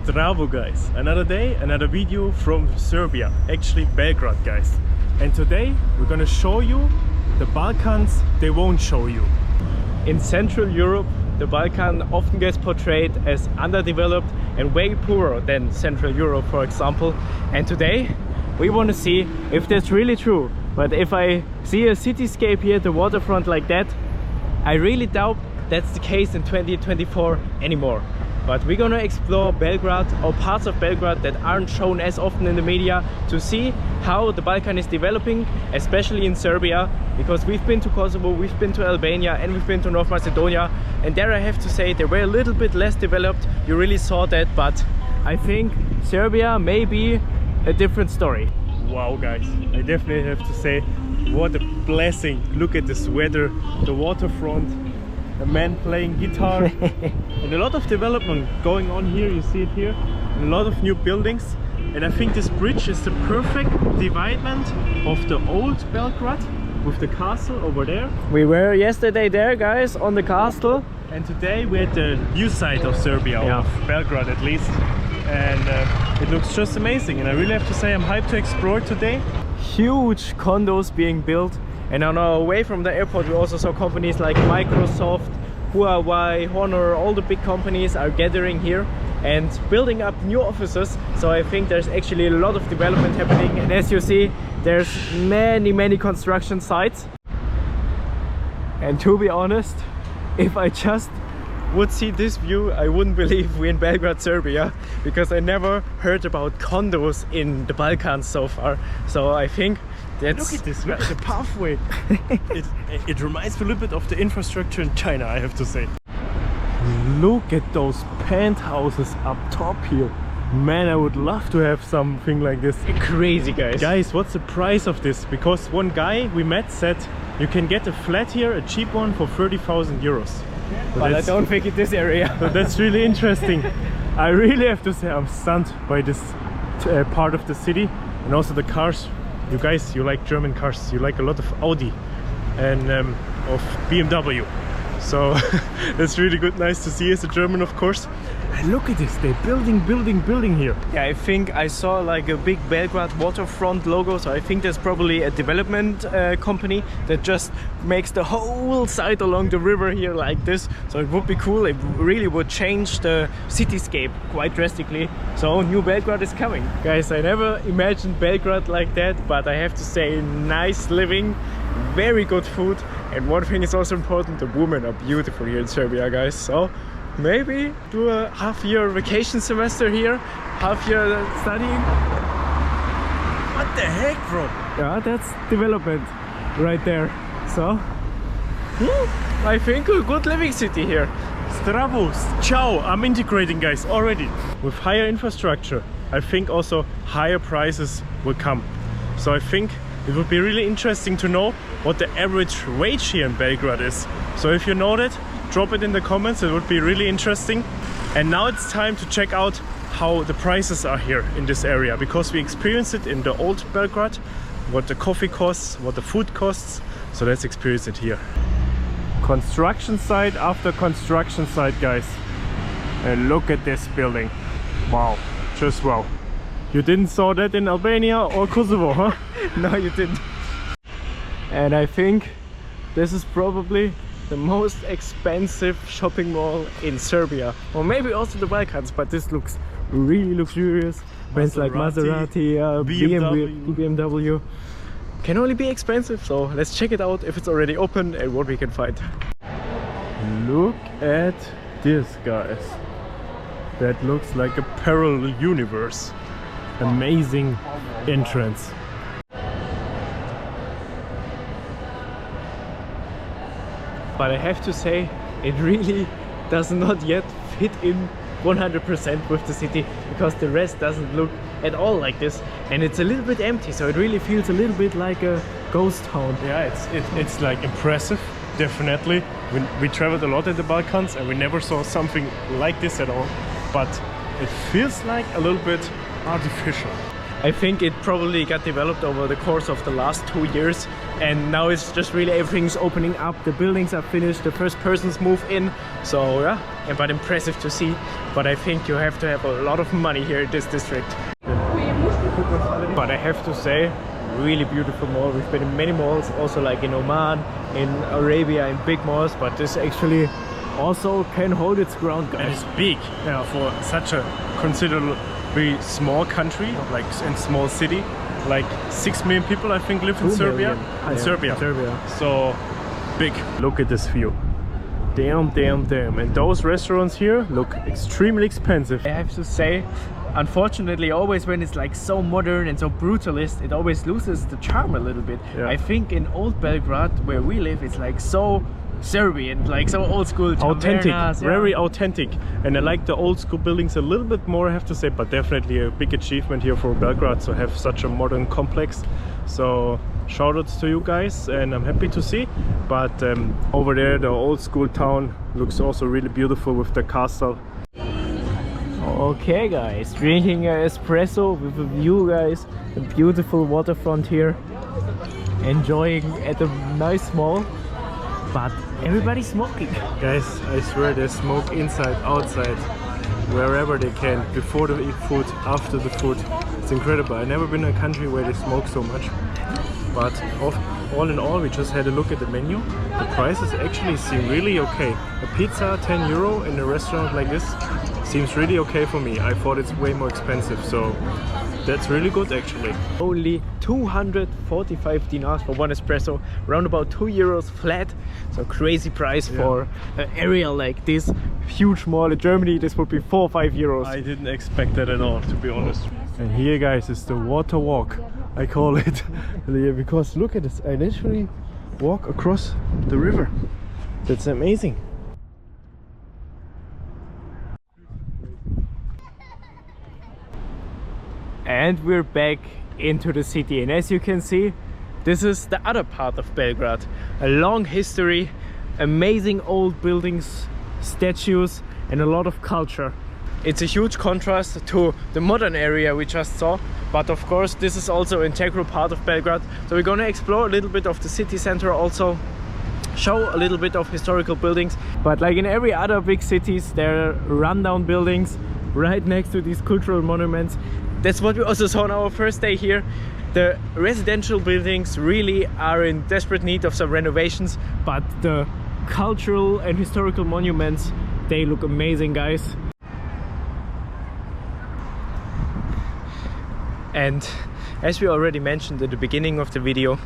Zdravo guys, another day, another video from Serbia, actually Belgrade guys. And today we're gonna show you the Balkans they won't show you. In Central Europe, the Balkan often gets portrayed as underdeveloped and way poorer than Central Europe, for example. And today we want to see if that's really true. But if I see a cityscape here at the waterfront like that, I really doubt that's the case in 2024 anymore. But we're gonna explore Belgrade, or parts of Belgrade that aren't shown as often in the media, to see how the Balkan is developing, especially in Serbia, because we've been to Kosovo, we've been to Albania, and we've been to North Macedonia, and there I have to say they were a little bit less developed. You really saw that, but I think Serbia may be a different story. Wow guys, I definitely have to say, what a blessing. Look at this weather, the waterfront, a man playing guitar and a lot of development going on here. You see it here, and a lot of new buildings. And I think this bridge is the perfect dividement of the old Belgrade with the castle over there. We were yesterday there guys, on the castle, and today we're at the new side of Serbia, of Belgrade at least. And it looks just amazing, and I really have to say I'm hyped to explore today. Huge condos being built, and on our way from the airport we also saw companies like Microsoft, Huawei, Honor, all the big companies are gathering here and building up new offices. So I think there's actually a lot of development happening, and as you see there's many construction sites. And to be honest, if I just would see this view, I wouldn't believe we're in Belgrade, Serbia, because I never heard about condos in the Balkans so far. So I think that's... Look at this, look at the pathway. it reminds me a little bit of the infrastructure in China, I have to say. Look at those penthouses up top here. Man, I would love to have something like this. Crazy guys. Guys, what's the price of this? Because one guy we met said you can get a flat here, a cheap one, for 30,000 euros. But I don't think in this area. So that's really interesting. I really have to say I'm stunned by this part of the city, and also the cars. You guys, you like German cars, you like a lot of Audi and of BMW. So that's really good, nice to see as a German, of course. And look at this, they're building here. Yeah, I think I saw like a big Belgrade waterfront logo, so I think there's probably a development company that just makes the whole side along the river here like this. So it would be cool, it really would change the cityscape quite drastically. So new Belgrade is coming. Guys, I never imagined Belgrade like that, but I have to say, nice living, very good food, and one thing is also important, the women are beautiful here in Serbia, guys. So maybe do a half-year vacation semester here, half-year studying. What the heck, bro? Yeah, that's development right there. So I think a good living city here. Zdravo, ciao, I'm integrating guys already. With higher infrastructure, I think also higher prices will come. So I think it would be really interesting to know what the average wage here in Belgrade is. So if you know that, drop it in the comments, it would be really interesting. And now it's time to check out how the prices are here in this area, because we experienced it in the old Belgrade, what the coffee costs, what the food costs. So let's experience it here. Construction site after construction site, guys. And look at this building. Wow, just wow. You didn't saw that in Albania or Kosovo, huh? No, you didn't. And I think this is probably the most expensive shopping mall in Serbia, or maybe also the Balkans, but this looks really luxurious. Brands like Maserati, BMW can only be expensive. So let's check it out if it's already open and what we can find. Look at this, guys. That looks like a parallel universe. Amazing entrance. But I have to say, it really does not yet fit in 100% with the city, because the rest doesn't look at all like this, and it's a little bit empty, so it really feels a little bit like a ghost town. Yeah, it's like impressive, definitely. We traveled a lot in the Balkans and we never saw something like this at all, but it feels like a little bit artificial. I think it probably got developed over the course of the last 2 years, and now it's just really everything's opening up, the buildings are finished, the first persons move in. So yeah, but impressive to see. But I think you have to have a lot of money here in this district. But I have to say, really beautiful mall. We've been in many malls, also like in Oman, in Arabia, in big malls, but this actually also can hold its ground, guys. And it's big, yeah, for such a considerably small country, like in small city. Like 6 million people, I think, live in Serbia. In Serbia. So big. Look at this view. Damn, damn, damn. And those restaurants here look extremely expensive. I have to say, unfortunately, always when it's like so modern and so brutalist, it always loses the charm a little bit. Yeah. I think in old Belgrade, where we live, it's like so Serbian, like so old school, authentic, very yeah. authentic. And I like the old school buildings a little bit more, I have to say, but definitely a big achievement here for Belgrade to have such a modern complex. So shout outs to you guys, and I'm happy to see. But over there, the old school town looks also really beautiful with the castle. Okay guys, drinking an espresso with a view, guys, a beautiful waterfront here, enjoying at a nice mall. But everybody's smoking. Guys, I swear they smoke inside, outside, wherever they can, before they eat food, after the food. It's incredible. I've never been in a country where they smoke so much. But all in all, we just had a look at the menu. The prices actually seem really okay. A pizza, 10 euro in a restaurant like this seems really okay for me. I thought it's way more expensive, so that's really good actually. Only 245 dinars for one espresso, around about 2 euros flat. So crazy price for an area like this. Huge mall in Germany, this would be 4 or 5 euros. I didn't expect that at all, to be honest. And here guys is the water walk, I call it. Because look at this, I literally walk across the river. That's amazing. And we're back into the city, and as you can see, this is the other part of Belgrade. A long history, amazing old buildings, statues, and a lot of culture. It's a huge contrast to the modern area we just saw, but of course this is also an integral part of Belgrade. So we're gonna explore a little bit of the city center, also show a little bit of historical buildings. But like in every other big cities, there are rundown buildings right next to these cultural monuments. That's what we also saw on our first day here. The residential buildings really are in desperate need of some renovations, but the cultural and historical monuments, they look amazing, guys. And as we already mentioned at the beginning of the video,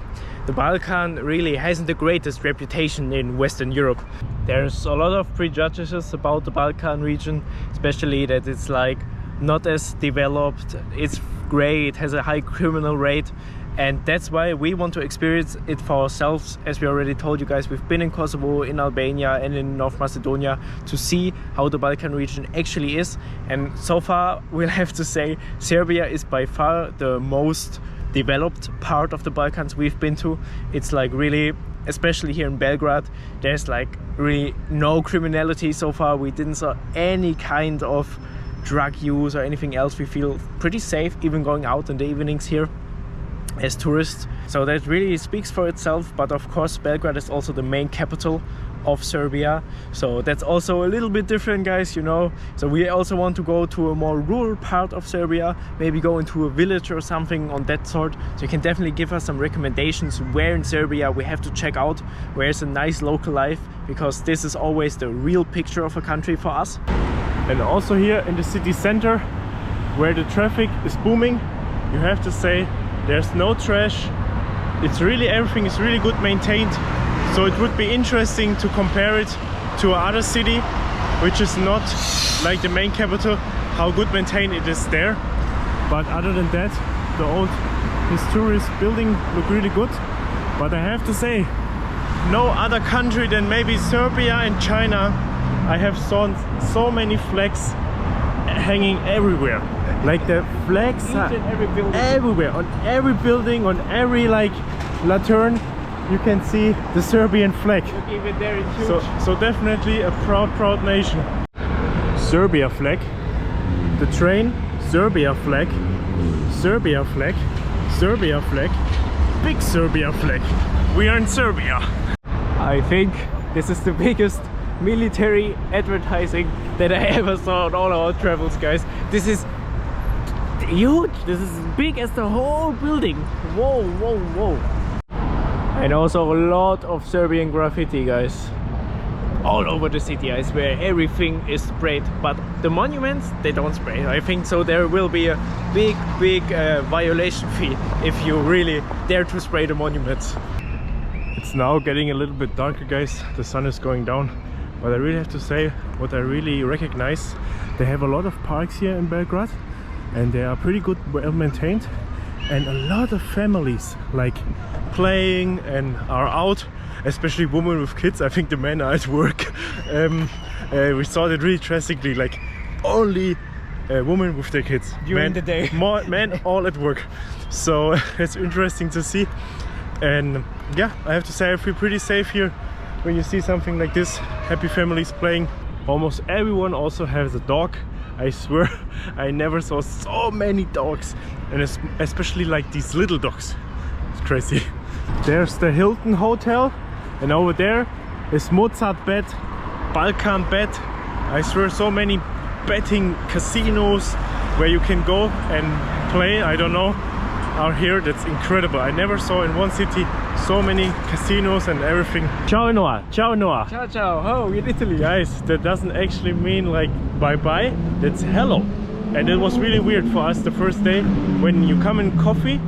the Balkan really hasn't the greatest reputation in Western Europe. There's a lot of prejudices about the Balkan region, especially that it's like not as developed, it's grey, it has a high criminal rate, and that's why we want to experience it for ourselves. As we already told you guys, we've been in Kosovo, in Albania and in North Macedonia to see how the Balkan region actually is, and so far we'll have to say Serbia is by far the most developed part of the Balkans we've been to. It's like really, especially here in Belgrade, there's like really no criminality so far. We didn't saw any kind of drug use or anything else. We feel pretty safe even going out in the evenings here as tourists, so that really speaks for itself. But of course Belgrade is also the main capital of Serbia, so that's also a little bit different, guys, you know. So we also want to go to a more rural part of Serbia, maybe go into a village or something on that sort. So you can definitely give us some recommendations where in Serbia we have to check out, where's a nice local life, because this is always the real picture of a country for us. And also here in the city center, where the traffic is booming, you have to say there's no trash. It's really, everything is really good maintained. So it would be interesting to compare it to another city which is not like the main capital, how good maintained it is there. But other than that, the old historic building look really good. But I have to say, no other country than maybe Serbia and China I have seen so many flags hanging everywhere. Like the flags are everywhere, on every building, on every like lantern you can see the Serbian flag. Look, even there it's huge. So definitely a proud nation. Serbia flag, the train, Serbia flag, Serbia flag, Serbia flag, big Serbia flag. We are in Serbia. I think this is the biggest military advertising that I ever saw on all our travels, guys. This is huge. This is as big as the whole building. Whoa, whoa, whoa. And also a lot of Serbian graffiti, guys, all over the city. I swear everything is sprayed, but the monuments, they don't spray. I think so there will be a big violation fee if you really dare to spray the monuments. It's now getting a little bit darker, guys. The sun is going down, but I really have to say, what I really recognize, they have a lot of parks here in Belgrade and they are pretty good, well maintained, and a lot of families like playing and are out, especially women with kids. I think the men are at work. We saw that really drastically, like only women with their kids During the day. More men all at work, so it's interesting to see. And yeah, I have to say I feel pretty safe here when you see something like this. Happy families playing. Almost everyone also has a dog. I swear I never saw so many dogs, and especially like these little dogs. It's crazy. There's the Hilton Hotel, and over there is Mozart Bet, Balkan Bet. I swear so many betting casinos where you can go and play. I don't know, are here. That's incredible. I never saw in one city so many casinos and everything. Ciao Noah, ciao Noah. Ciao, ciao. Oh, in Italy. Guys, that doesn't actually mean like bye-bye, that's hello. And it was really weird for us the first day when you come in coffee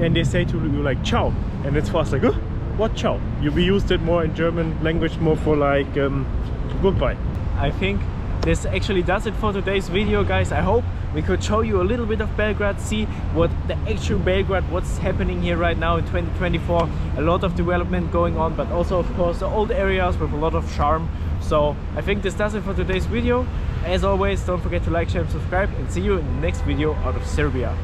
and they say to you like ciao, and it's for us like, oh, what ciao? We used it more in German language, more for like goodbye. I think this actually does it for today's video, guys. I hope we could show you a little bit of Belgrade, see what the actual Belgrade, what's happening here right now in 2024. A lot of development going on, but also of course the old areas with a lot of charm. So I think this does it for today's video. As always, don't forget to like, share and subscribe, and see you in the next video out of Serbia.